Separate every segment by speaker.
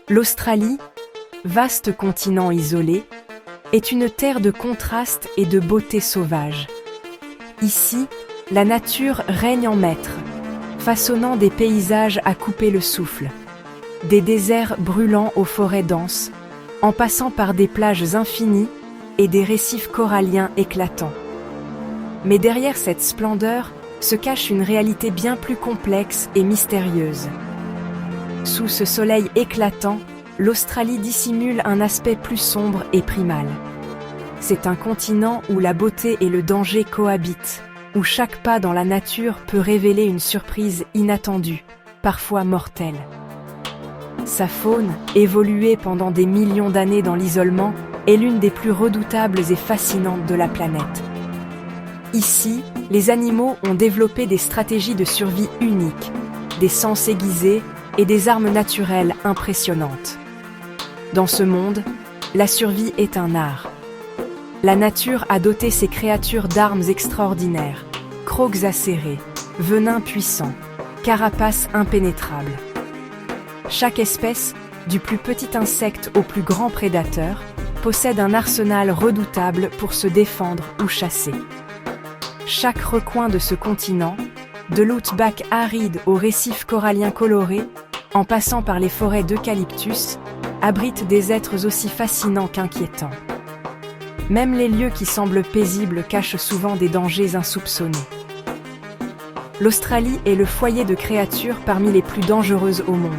Speaker 1: L'Australie, vaste continent isolé, est une terre de contrastes et de beauté sauvage. Ici, la nature règne en maître, façonnant des paysages à couper le souffle, des déserts brûlants aux forêts denses, en passant par des plages infinies et des récifs coralliens éclatants. Mais derrière cette splendeur se cache une réalité bien plus complexe et mystérieuse. Sous ce soleil éclatant, l'Australie dissimule un aspect plus sombre et primal. C'est un continent où la beauté et le danger cohabitent, où chaque pas dans la nature peut révéler une surprise inattendue, parfois mortelle. Sa faune, évoluée pendant des millions d'années dans l'isolement, est l'une des plus redoutables et fascinantes de la planète. Ici, les animaux ont développé des stratégies de survie uniques, des sens aiguisés et des armes naturelles impressionnantes. Dans ce monde, la survie est un art. La nature a doté ces créatures d'armes extraordinaires, crocs acérés, venins puissants, carapaces impénétrables. Chaque espèce, du plus petit insecte au plus grand prédateur, possède un arsenal redoutable pour se défendre ou chasser. Chaque recoin de ce continent, de l'outback aride aux récifs coralliens colorés, en passant par les forêts d'eucalyptus, abrite des êtres aussi fascinants qu'inquiétants. Même les lieux qui semblent paisibles cachent souvent des dangers insoupçonnés. L'Australie est le foyer de créatures parmi les plus dangereuses au monde.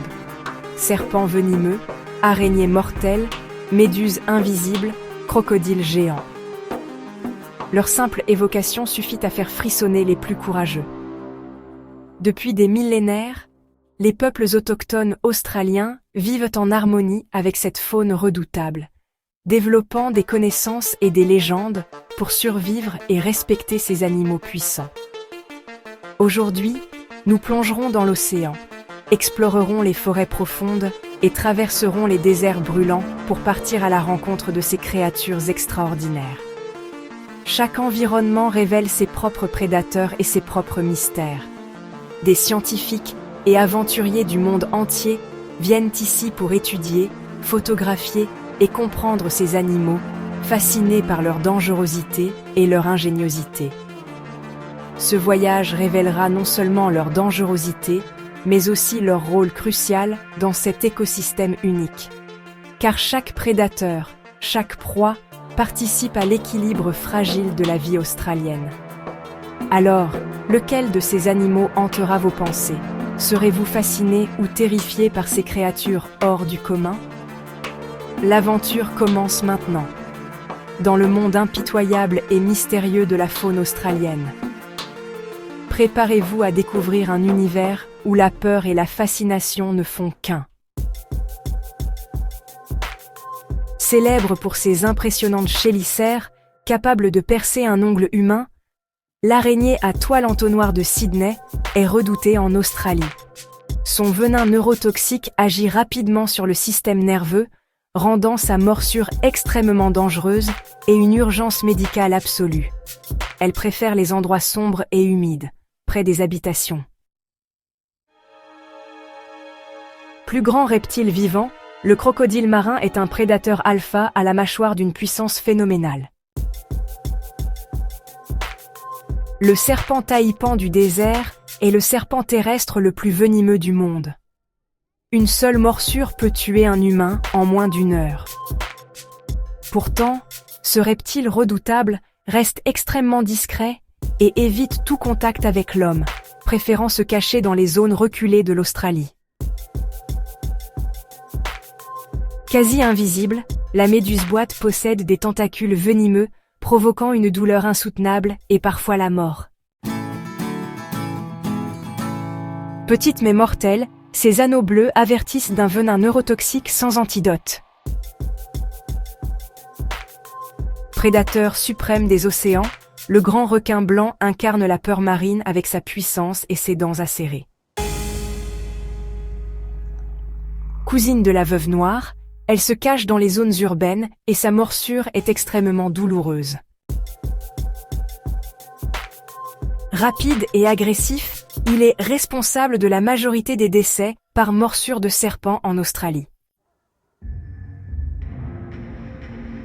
Speaker 1: Serpents venimeux, araignées mortelles, méduses invisibles, crocodiles géants. Leur simple évocation suffit à faire frissonner les plus courageux. Depuis des millénaires, les peuples autochtones australiens vivent en harmonie avec cette faune redoutable, développant des connaissances et des légendes pour survivre et respecter ces animaux puissants. Aujourd'hui, nous plongerons dans l'océan, explorerons les forêts profondes et traverserons les déserts brûlants pour partir à la rencontre de ces créatures extraordinaires. Chaque environnement révèle ses propres prédateurs et ses propres mystères. Des scientifiques et aventuriers du monde entier viennent ici pour étudier, photographier et comprendre ces animaux, fascinés par leur dangerosité et leur ingéniosité. Ce voyage révélera non seulement leur dangerosité, mais aussi leur rôle crucial dans cet écosystème unique. Car chaque prédateur, chaque proie, participe à l'équilibre fragile de la vie australienne. Alors, lequel de ces animaux hantera vos pensées ? Serez-vous fasciné ou terrifié par ces créatures hors du commun ? L'aventure commence maintenant, dans le monde impitoyable et mystérieux de la faune australienne. Préparez-vous à découvrir un univers où la peur et la fascination ne font qu'un. Célèbre pour ses impressionnantes chélicères, capables de percer un ongle humain, l'araignée à toile entonnoir de Sydney est redoutée en Australie. Son venin neurotoxique agit rapidement sur le système nerveux, rendant sa morsure extrêmement dangereuse et une urgence médicale absolue. Elle préfère les endroits sombres et humides, près des habitations. Plus grand reptile vivant, le crocodile marin est un prédateur alpha à la mâchoire d'une puissance phénoménale. Le serpent taipan du désert est le serpent terrestre le plus venimeux du monde. Une seule morsure peut tuer un humain en moins d'une heure. Pourtant, ce reptile redoutable reste extrêmement discret et évite tout contact avec l'homme, préférant se cacher dans les zones reculées de l'Australie. Quasi invisible, la méduse boîte possède des tentacules venimeux, provoquant une douleur insoutenable et parfois la mort. Petite mais mortelle, ces anneaux bleus avertissent d'un venin neurotoxique sans antidote. Prédateur suprême des océans, le grand requin blanc incarne la peur marine avec sa puissance et ses dents acérées. Cousine de la veuve noire, elle se cache dans les zones urbaines et sa morsure est extrêmement douloureuse. Rapide et agressif, il est responsable de la majorité des décès par morsure de serpent en Australie.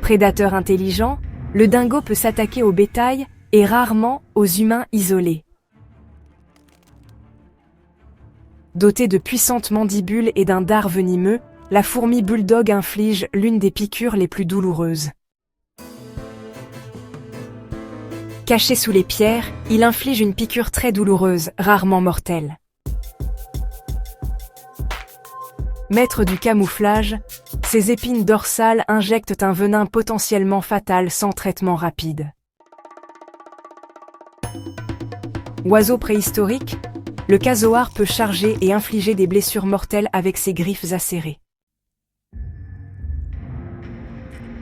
Speaker 1: Prédateur intelligent, le dingo peut s'attaquer au bétail et rarement aux humains isolés. Dotée de puissantes mandibules et d'un dard venimeux, la fourmi bulldog inflige l'une des piqûres les plus douloureuses. Caché sous les pierres, il inflige une piqûre très douloureuse, rarement mortelle. Maître du camouflage, ses épines dorsales injectent un venin potentiellement fatal sans traitement rapide. Oiseau préhistorique, le casoar peut charger et infliger des blessures mortelles avec ses griffes acérées.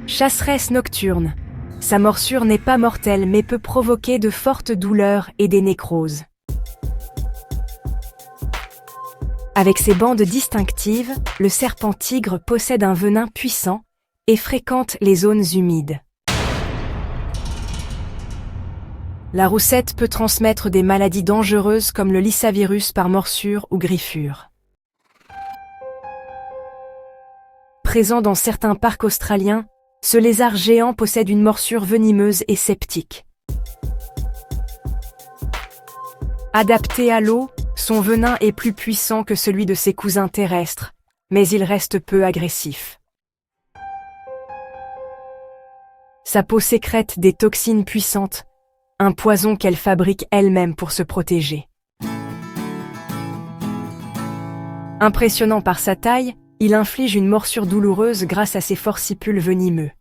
Speaker 1: Chasseresse nocturne. Sa morsure n'est pas mortelle mais peut provoquer de fortes douleurs et des nécroses. Avec ses bandes distinctives, le serpent tigre possède un venin puissant et fréquente les zones humides. La roussette peut transmettre des maladies dangereuses comme le lissavirus par morsure ou griffure. Présent dans certains parcs australiens, ce lézard géant possède une morsure venimeuse et septique. Adapté à l'eau, son venin est plus puissant que celui de ses cousins terrestres, mais il reste peu agressif. Sa peau sécrète des toxines puissantes, un poison qu'elle fabrique elle-même pour se protéger. Impressionnant par sa taille, il inflige une morsure douloureuse grâce à ses forcipules venimeux.